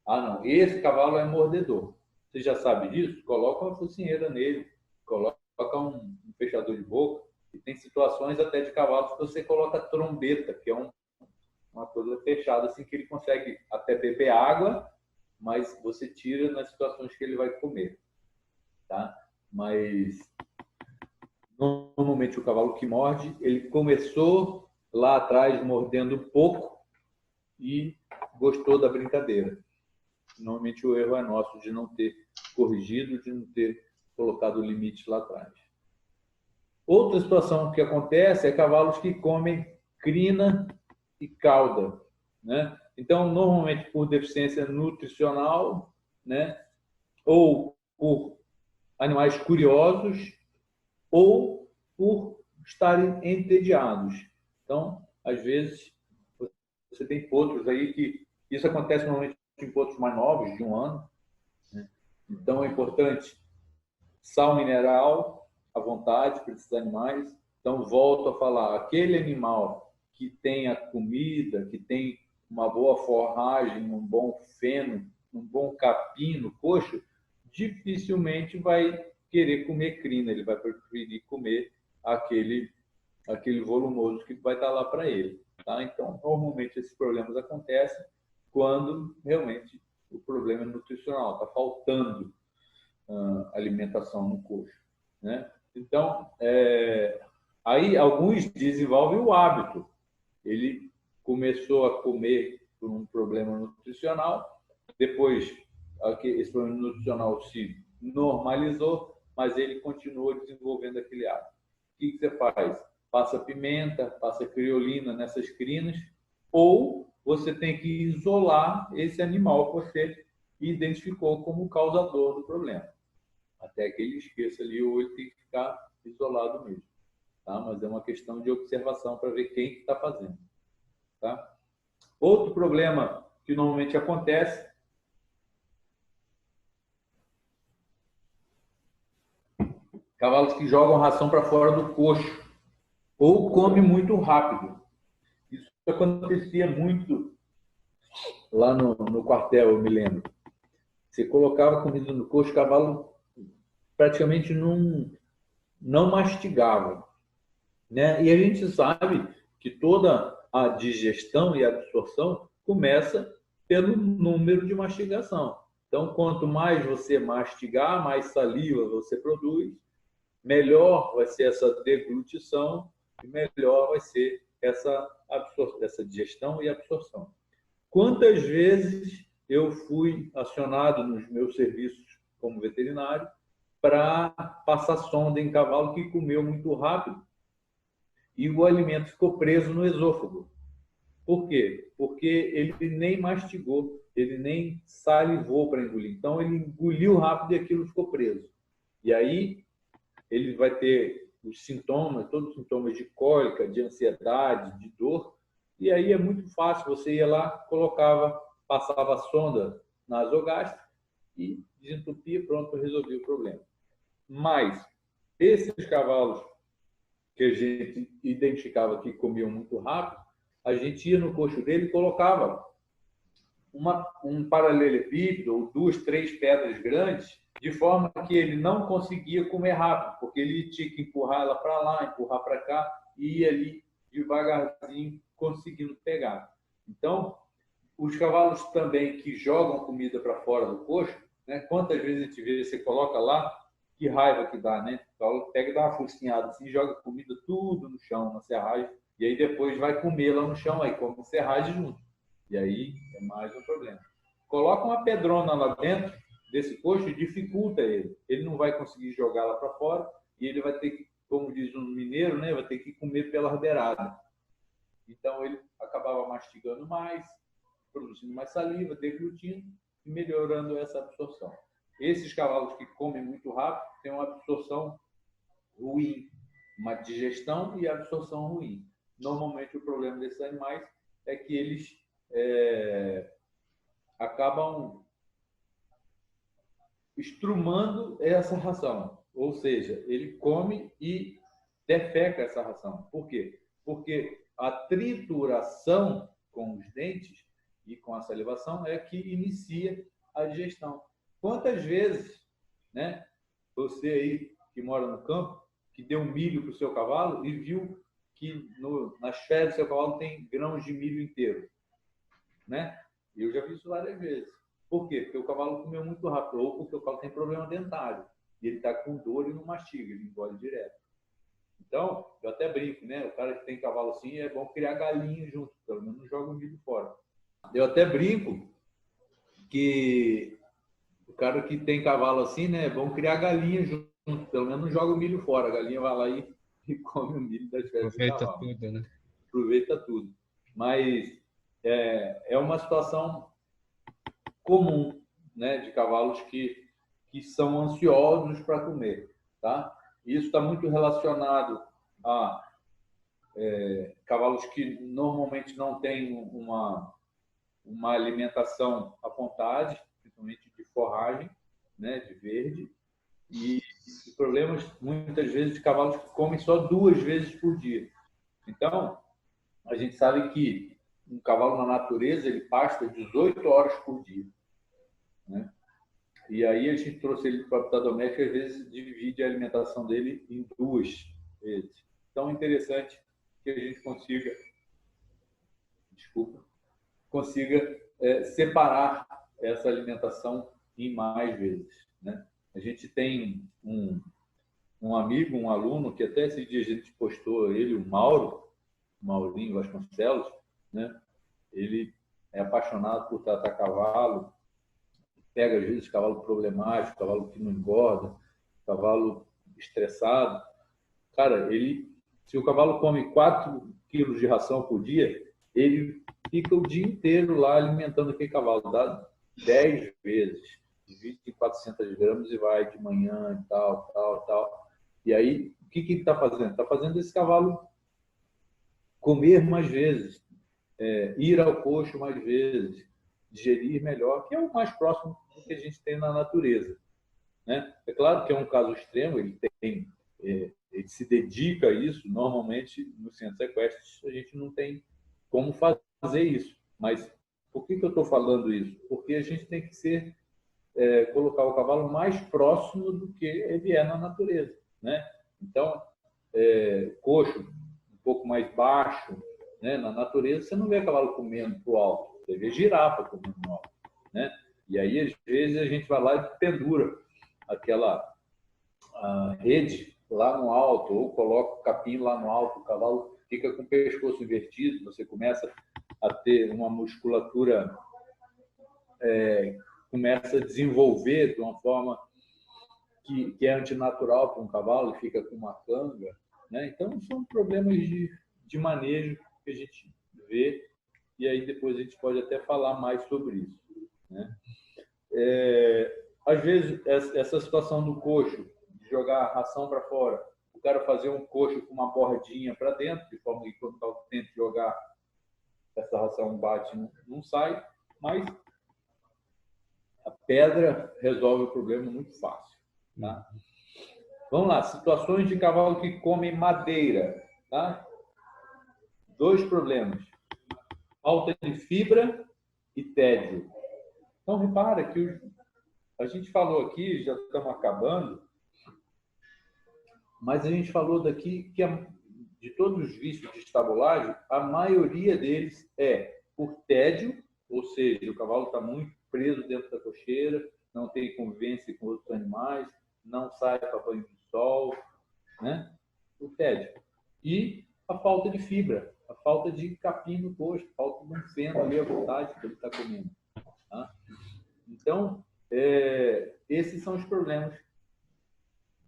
Ah, não, esse cavalo é mordedor. Você já sabe disso? Coloca uma focinheira nele, coloca um fechador de boca. E tem situações até de cavalos que você coloca trombeta, que é uma coisa fechada, assim, que ele consegue até beber água, mas você tira nas situações que ele vai comer, tá? Mas normalmente o cavalo que morde, ele começou lá atrás mordendo pouco e gostou da brincadeira. Normalmente o erro é nosso de não ter corrigido, de não ter colocado o limite lá atrás. Outra situação que acontece é cavalos que comem crina e cauda, né? Então, normalmente por deficiência nutricional, né? Ou por animais curiosos, ou por estarem entediados. Então, às vezes, você tem potros aí que... Isso acontece normalmente em potros mais novos, de 1 ano, né? Então, é importante sal mineral à vontade para esses animais. Então, volto a falar, aquele animal que tem a comida, que tem uma boa forragem, um bom feno, um bom capim no coxo, dificilmente vai querer comer crina, ele vai preferir comer aquele volumoso que vai estar lá para ele, tá? Então, normalmente esses problemas acontecem quando realmente o problema é nutricional, está faltando alimentação no coxo, né? Então, aí alguns desenvolvem o hábito. Ele começou a comer por um problema nutricional, depois esse problema nutricional se normalizou, mas ele continua desenvolvendo aquele hábito. O que você faz? Passa pimenta, passa criolina nessas crinas, ou você tem que isolar esse animal que você identificou como causador do problema. até que ele esqueça ali, ou ele tem que ficar isolado mesmo. Tá? Mas é uma questão de observação para ver quem está fazendo. Tá? Outro problema que normalmente acontece cavalos que jogam ração para fora do coxo ou come muito rápido. Isso acontecia muito lá no quartel, eu me lembro. Você colocava comida no coxo, o cavalo praticamente não mastigava. Né? E a gente sabe que toda a digestão e absorção começa pelo número de mastigação. Então, quanto mais você mastigar, mais saliva você produz, melhor vai ser essa deglutição e melhor vai ser essa digestão e absorção. Quantas vezes eu fui acionado nos meus serviços como veterinário para passar sonda em cavalo que comeu muito rápido e o alimento ficou preso no esôfago. Por quê? Porque ele nem mastigou, ele nem salivou para engolir. Então, ele engoliu rápido e aquilo ficou preso. E aí, ele vai ter os sintomas, todos os sintomas de cólica, de ansiedade, de dor. E aí é muito fácil, você ia lá, passava a sonda na nasogástrica e desentupia, pronto, resolvia o problema. Mas esses cavalos que a gente identificava que comiam muito rápido, a gente ia no coxo dele e colocava um paralelepípedo ou 2, 3 pedras grandes, de forma que ele não conseguia comer rápido, porque ele tinha que empurrar ela para lá, empurrar para cá, e ia ali devagarzinho conseguindo pegar. Então, os cavalos também que jogam comida para fora do coxo, né? Quantas vezes a gente vê, você coloca lá, que raiva que dá, né? O cavalo pega e dá uma focinhada assim, joga comida tudo no chão, na serragem, e aí depois vai comer lá no chão, aí come serragem junto. E aí é mais um problema. Coloca uma pedrona lá dentro desse coxo e dificulta ele. Ele não vai conseguir jogar lá para fora e ele vai ter que, como diz um mineiro, né, vai ter que comer pela beirada. Então ele acabava mastigando mais, produzindo mais saliva, deglutindo e melhorando essa absorção. Esses cavalos que comem muito rápido têm uma absorção ruim, uma digestão e absorção ruim. Normalmente o problema desses animais é que eles acabam estrumando essa ração. Ou seja, ele come e defeca essa ração. Por quê? Porque a trituração com os dentes e com a salivação é que inicia a digestão. Quantas vezes, né, você aí que mora no campo, que deu milho para o seu cavalo e viu que nas fezes do seu cavalo tem grãos de milho inteiro, né? Eu já vi isso várias vezes. Por quê? Porque o cavalo comeu muito rápido, ou porque o cavalo tem problema dentário e ele está com dor e não mastiga, ele engole direto. Então, eu até brinco, né? O cara que tem cavalo assim, é bom criar galinha junto, pelo menos não joga o milho fora. Eu até brinco que o cara que tem cavalo assim, né? É bom criar galinha junto, pelo menos não joga o milho fora. A galinha vai lá e come o milho das fezes do cavalo.
Aproveita tudo, né?
Aproveita tudo. Mas é uma situação comum, né? De cavalos que são ansiosos para comer, tá? Isso está muito relacionado a cavalos que normalmente não têm uma alimentação à vontade, principalmente de forragem, né, de verde, e problemas, muitas vezes, de cavalos que comem só 2 vezes por dia. Então, a gente sabe que um cavalo na natureza, ele pasta 18 horas por dia, né? E aí a gente trouxe ele para o habitat doméstico, às vezes divide a alimentação dele em 2 vezes. Então, é interessante que a gente consiga separar essa alimentação em mais vezes, né? A gente tem um amigo, um aluno, que até esse dia a gente postou ele, o Maurinho Vasconcelos, né? Ele é apaixonado por tratar cavalo, pega às vezes cavalo problemático, cavalo que não engorda, cavalo estressado. Cara, se o cavalo come 4 quilos de ração por dia, ele fica o dia inteiro lá alimentando aquele cavalo, dá 10 vezes. divide em 400 gramas e vai de manhã e tal, tal, tal. E aí, o que ele está fazendo? Está fazendo esse cavalo comer mais vezes, ir ao coxo mais vezes, digerir melhor, que é o mais próximo do que a gente tem na natureza, né? É claro que é um caso extremo, ele se dedica a isso. Normalmente, no centro equestre, a gente não tem como fazer isso. Mas por que eu estou falando isso? Porque a gente tem que colocar o cavalo mais próximo do que ele é na natureza, né? Então, coxo um pouco mais baixo, né? Na natureza você não vê cavalo comendo para o alto, você vê girafa comendo no alto, né? E aí, às vezes, a gente vai lá e pendura aquela rede lá no alto, ou coloca o capim lá no alto, o cavalo fica com o pescoço invertido, você começa a ter uma musculatura, começa a desenvolver de uma forma que é antinatural para um cavalo, e fica com uma canga, né? Então, são problemas de manejo que a gente vê, e aí depois a gente pode até falar mais sobre isso, né? Às vezes, essa situação do coxo, de jogar a ração para fora, o cara fazer um coxo com uma bordinha para dentro, de forma que quando o tenta jogar, essa ração bate, não sai, mas a pedra resolve o problema muito fácil, tá? Vamos lá, situações de cavalo que comem madeira, tá? 2 problemas: falta de fibra e tédio. Então, repara que a gente falou aqui, já estamos acabando, mas a gente falou daqui que de todos os vícios de estabulagem, a maioria deles é por tédio, ou seja, o cavalo está muito preso dentro da cocheira, não tem convivência com outros animais, não sai para banho de sol, né? O tédio. E a falta de fibra, a falta de capim no coxo, a falta de um feno ali à vontade que ele está comendo, tá? Então, esses são os problemas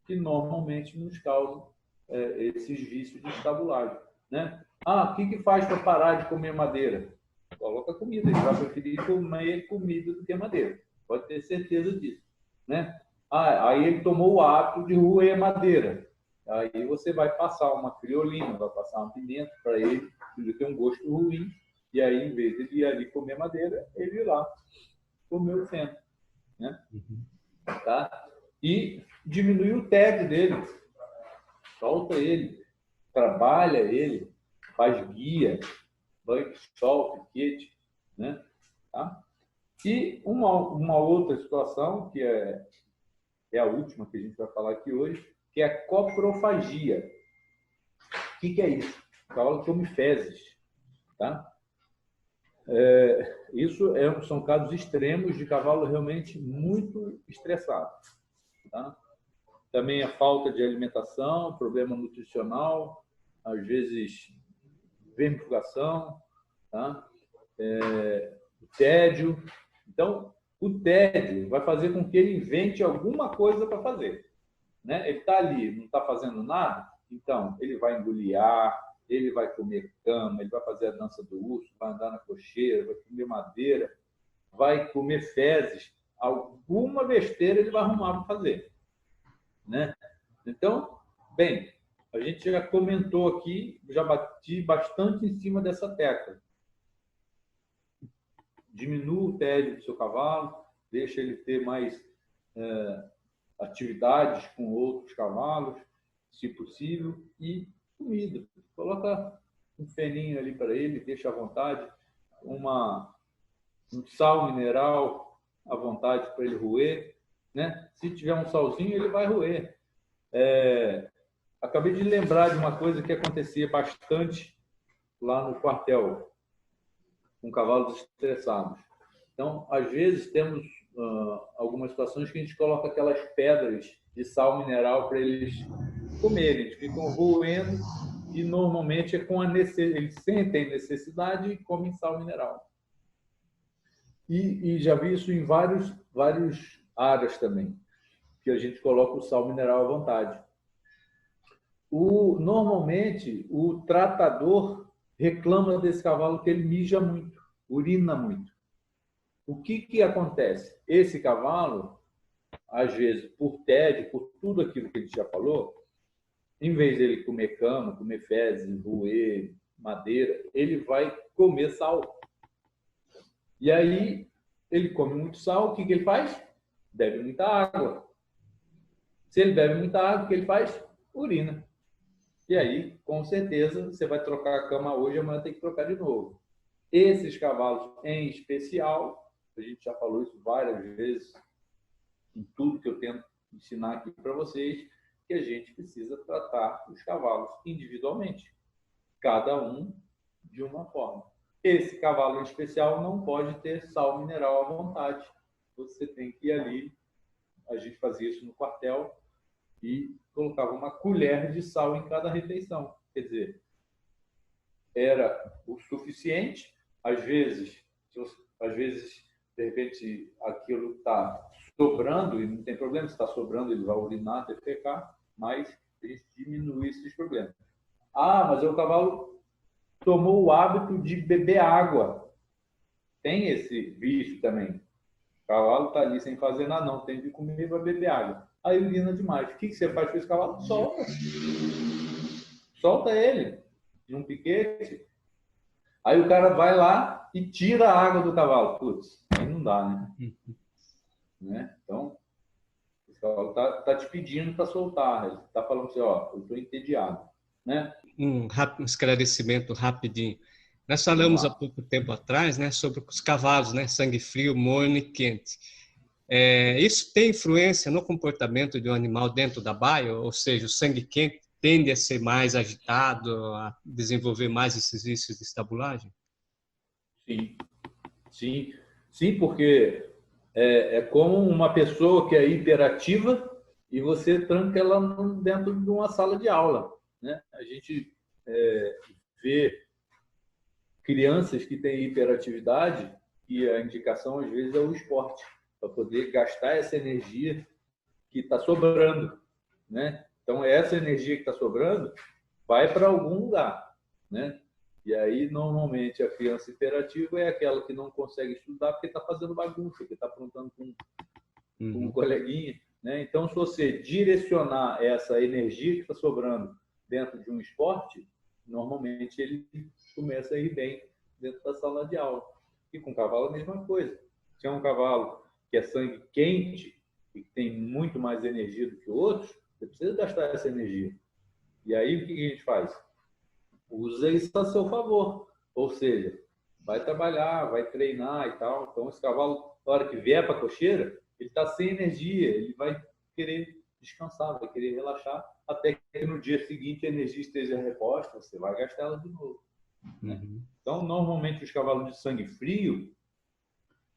que normalmente nos causam esses vícios de estabulagem, né? O que faz para parar de comer madeira? Coloca comida, ele vai preferir comer comida do que madeira, pode ter certeza disso, né? Aí ele tomou o hábito de roer madeira, aí você vai passar uma criolina, vai passar uma pimenta para ele ter um gosto ruim, e aí, em vez de ele ir ali comer madeira, ele ir lá comer o feno, né? Tá? E diminuir o tédio dele, solta ele, trabalha ele, faz guia, banho de sol, piquete, né? Tá? E uma outra situação, que é a última que a gente vai falar aqui hoje, que é a coprofagia. O que é isso? O cavalo come fezes, tá? Isso são casos extremos de cavalo realmente muito estressado, tá? Também a falta de alimentação, problema nutricional, às vezes vermifugação, tá? O tédio. Então, o tédio vai fazer com que ele invente alguma coisa para fazer, né? Ele está ali, não está fazendo nada, então ele vai engolir ar, ele vai comer cama, ele vai fazer a dança do urso, vai andar na cocheira, vai comer madeira, vai comer fezes, alguma besteira ele vai arrumar para fazer, né? Então, bem, a gente já comentou aqui, já bati bastante em cima dessa tecla. Diminua o tédio do seu cavalo, deixa ele ter mais atividades com outros cavalos, se possível, e comida. Coloca um feninho ali para ele, deixa à vontade, um sal mineral à vontade para ele roer, né? Se tiver um salzinho, ele vai roer. Acabei de lembrar de uma coisa que acontecia bastante lá no quartel, com cavalos estressados. Então, às vezes, temos algumas situações que a gente coloca aquelas pedras de sal mineral para eles comerem. Eles ficam roendo e, normalmente, eles sentem necessidade e comem sal mineral. E já vi isso em vários áreas também, que a gente coloca o sal mineral à vontade. Normalmente, o tratador reclama desse cavalo que ele mija muito, urina muito. O que acontece? Esse cavalo, às vezes, por tédio, por tudo aquilo que a gente já falou, em vez dele comer cama, comer fezes, roer, madeira, ele vai comer sal. E aí, ele come muito sal, o que ele faz? Bebe muita água. Se ele bebe muita água, o que ele faz? Urina. E aí, com certeza, você vai trocar a cama hoje, amanhã tem que trocar de novo. Esses cavalos, em especial, a gente já falou isso várias vezes, em tudo que eu tento ensinar aqui para vocês, que a gente precisa tratar os cavalos individualmente, cada um de uma forma. Esse cavalo em especial não pode ter sal mineral à vontade. Você tem que ir ali, a gente fazia isso no quartel, e colocava uma colher de sal em cada refeição. Quer dizer, era o suficiente. Às vezes, de repente, aquilo está sobrando, e não tem problema, se está sobrando, ele vai urinar, defecar, mas a gente diminui esses problemas. Ah, mas o cavalo tomou o hábito de beber água. Tem esse vício também. O cavalo está ali sem fazer nada, não tem de comer, vai beber água. Aí urina demais. O que você faz com esse cavalo? Solta. Solta ele num piquete. Aí o cara vai lá e tira a água do cavalo. Putz, aí não dá, né? Então, esse cavalo tá te pedindo para soltar. Ele está falando assim, ó, eu estou entediado, né?
Um esclarecimento rapidinho. Nós falamos há pouco tempo atrás, né, sobre os cavalos, né, sangue frio, morno e quente. Isso tem influência no comportamento de um animal dentro da baia? Ou seja, o sangue quente tende a ser mais agitado, a desenvolver mais esses vícios de estabulagem?
Sim, porque é como uma pessoa que é hiperativa e você tranca ela dentro de uma sala de aula, né? A gente vê crianças que têm hiperatividade e a indicação às vezes é o esporte, para poder gastar essa energia que está sobrando, né? Então, essa energia que está sobrando vai para algum lugar, né? E aí, normalmente, a criança hiperativa é aquela que não consegue estudar porque está fazendo bagunça, porque está aprontando com um coleguinha, né? Então, se você direcionar essa energia que está sobrando dentro de um esporte, normalmente ele começa a ir bem dentro da sala de aula. E com o cavalo a mesma coisa. Se é um cavalo que é sangue quente e que tem muito mais energia do que outros, você precisa gastar essa energia. E aí o que a gente faz? Usa isso a seu favor. Ou seja, vai trabalhar, vai treinar e tal. Então esse cavalo, na hora que vier para a cocheira, ele está sem energia, ele vai querer descansar, vai querer relaxar, até que no dia seguinte a energia esteja reposta, você vai gastar ela de novo. Né? Então, normalmente os cavalos de sangue frio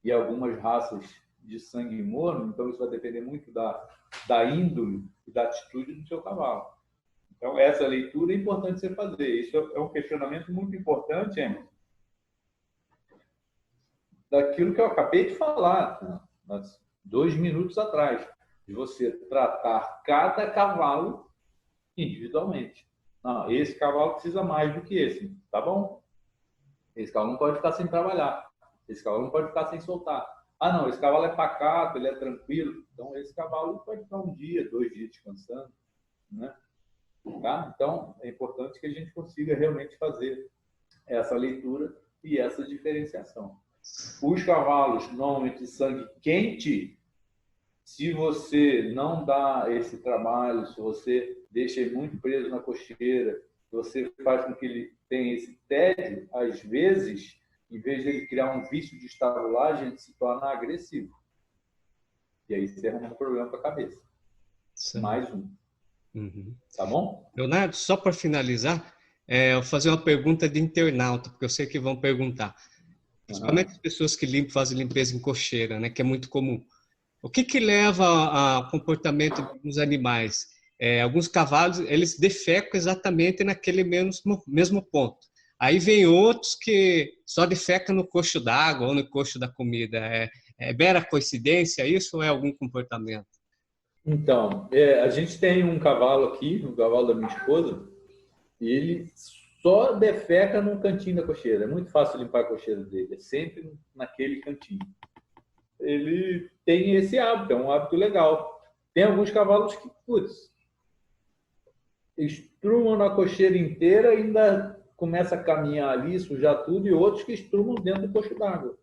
e algumas raças de sangue morno, então isso vai depender muito da índole e da atitude do seu cavalo. Então, essa leitura é importante você fazer. Isso é um questionamento muito importante, Emerson, daquilo que eu acabei de falar, né? 2 minutos atrás, de você tratar cada cavalo individualmente. Não, esse cavalo precisa mais do que esse, tá bom? Esse cavalo não pode ficar sem trabalhar. Esse cavalo não pode ficar sem soltar. Ah, não, esse cavalo é pacato, ele é tranquilo. Então, esse cavalo pode ficar 1 dia, 2 dias descansando, né? Tá? Então, é importante que a gente consiga realmente fazer essa leitura e essa diferenciação. Os cavalos, normalmente, de sangue quente, se você não dá esse trabalho, se você deixa ele muito preso na cocheira, se você faz com que ele tenha esse tédio, às vezes, em vez de ele criar um vício de estabulagem, ele se torna agressivo. E aí você arruma um problema para a cabeça. Certo. Mais um. Tá bom?
Leonardo, só para finalizar, eu vou fazer uma pergunta de internauta, porque eu sei que vão perguntar. Principalmente as pessoas que fazem limpeza em cocheira, né, que é muito comum. O que leva ao comportamento dos animais? Alguns cavalos, eles defecam exatamente naquele mesmo ponto. Aí vem outros que só defecam no coxo d'água ou no coxo da comida. É mera coincidência isso ou é algum comportamento?
Então, a gente tem um cavalo aqui, o cavalo da minha esposa, e ele só defeca num cantinho da cocheira. É muito fácil limpar a cocheira dele, é sempre naquele cantinho. ele tem esse hábito, é um hábito legal. Tem alguns cavalos que, putz, estrumam na cocheira inteira e ainda começa a caminhar ali, sujar tudo, e outros que estrumam dentro do coxo d'água.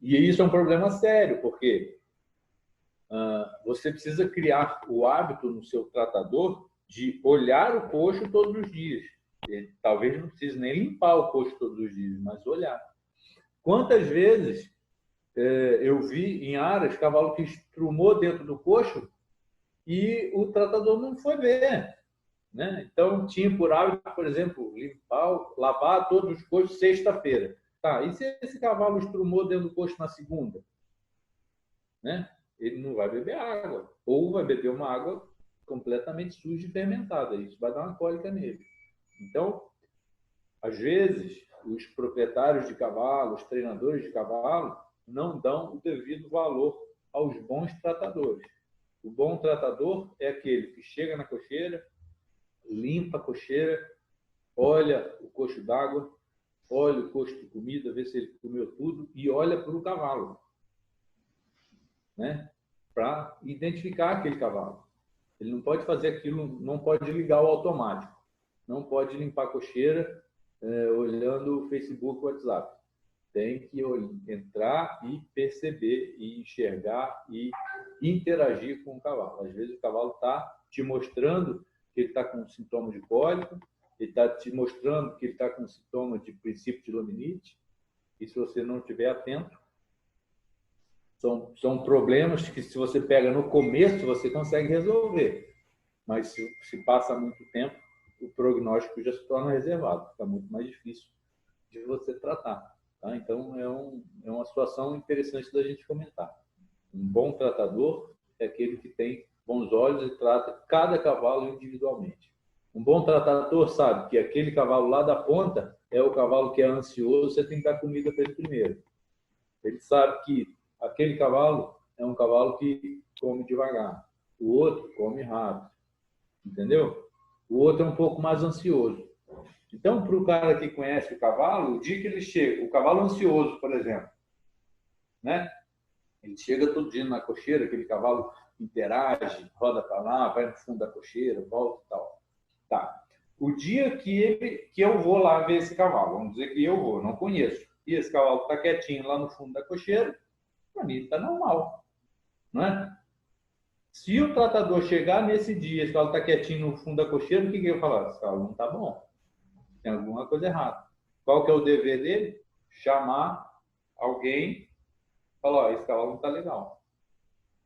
E isso é um problema sério, porque você precisa criar o hábito no seu tratador de olhar o coxo todos os dias. Talvez não precise nem limpar o coxo todos os dias, mas olhar. Quantas vezes eu vi em Aras cavalo que estrumou dentro do coxo e o tratador não foi ver, né? Então, tinha por hábito, por exemplo, lavar todos os coxos sexta-feira. Tá, e se esse cavalo estrumou dentro do coxo na segunda? Né? Ele não vai beber água, ou vai beber uma água completamente suja e fermentada. Isso vai dar uma cólica nele. Então, às vezes, os proprietários de cavalo, os treinadores de cavalo, não dão o devido valor aos bons tratadores. O bom tratador é aquele que chega na cocheira, limpa a cocheira, olha o coxo d'água, olha o coxo de comida, vê se ele comeu tudo e olha para o cavalo, né? Para identificar aquele cavalo. Ele não pode fazer aquilo, não pode ligar o automático, não pode limpar a cocheira olhando o Facebook, o WhatsApp. Tem que entrar e perceber, e enxergar e interagir com o cavalo. Às vezes o cavalo está te mostrando que ele está com sintoma de cólica, ele está te mostrando que ele está com sintoma de princípio de laminite, e se você não estiver atento, são problemas que, se você pega no começo, você consegue resolver. Mas se passa muito tempo, o prognóstico já se torna reservado, fica muito mais difícil de você tratar. Tá? Então, é uma situação interessante da gente comentar. Um bom tratador é aquele que tem bons olhos e trata cada cavalo individualmente. Um bom tratador sabe que aquele cavalo lá da ponta é o cavalo que é ansioso, você tem que dar comida para ele primeiro. Ele sabe que aquele cavalo é um cavalo que come devagar, o outro come rápido, entendeu? O outro é um pouco mais ansioso. Então, para o cara que conhece o cavalo, o dia que ele chega, o cavalo ansioso, por exemplo, né? Ele chega todo dia na cocheira, aquele cavalo interage, roda para lá, vai no fundo da cocheira, volta e tal. Tá. O dia que eu vou lá ver esse cavalo, vamos dizer que eu vou, não conheço, e esse cavalo está quietinho lá no fundo da cocheira, para mim está normal, não é? Se o tratador chegar nesse dia, esse cavalo está quietinho no fundo da cocheira, o que eu falar? Esse cavalo não está bom, tem alguma coisa errada. Qual que é o dever dele? Chamar alguém, falar, esse cavalo não está legal.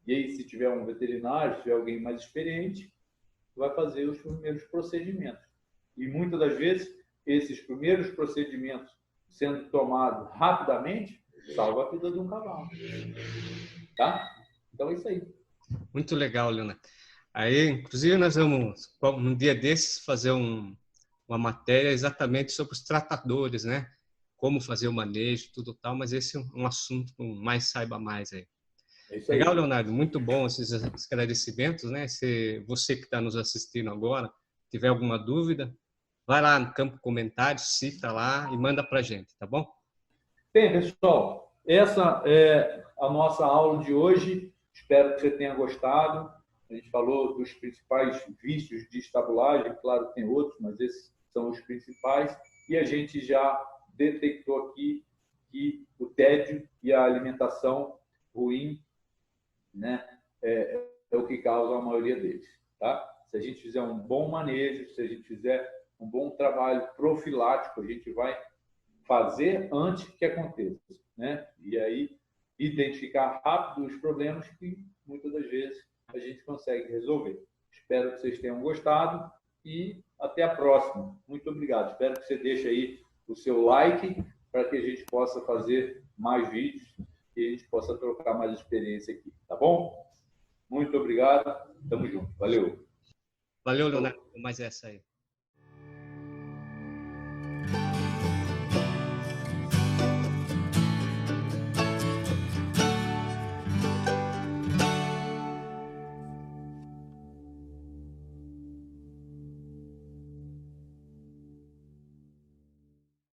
E aí, se tiver um veterinário, se tiver alguém mais experiente, vai fazer os primeiros procedimentos. E muitas das vezes, esses primeiros procedimentos sendo tomados rapidamente, salva a vida de um cavalo. Tá? Então é isso aí.
Muito legal, Leonardo. Aí, inclusive, nós vamos, num dia desses, fazer uma matéria exatamente sobre os tratadores, né? Como fazer o manejo, tudo tal, mas esse é um assunto mais saiba mais aí.
É isso aí.
Legal, Leonardo, muito bom esses esclarecimentos, né? Se você que está nos assistindo agora tiver alguma dúvida, vai lá no campo comentários, cita lá e manda para a gente, tá bom?
Bem, pessoal, essa é a nossa aula de hoje. Espero que você tenha gostado. A gente falou dos principais vícios de estabulagem, claro que tem outros, mas esses são os principais. E a gente já detectou aqui que o tédio e a alimentação ruim, né, é o que causa a maioria deles. Tá? Se a gente fizer um bom manejo, se a gente fizer um bom trabalho profilático, a gente vai fazer antes que aconteça, né? E aí identificar rápido os problemas que muitas das vezes a gente consegue resolver. Espero que vocês tenham gostado e até a próxima. Muito obrigado. Espero que você deixe aí o seu like para que a gente possa fazer mais vídeos e a gente possa trocar mais experiência aqui, tá bom? Muito obrigado. Tamo junto. Valeu.
Valeu, Leonardo. Mais essa aí.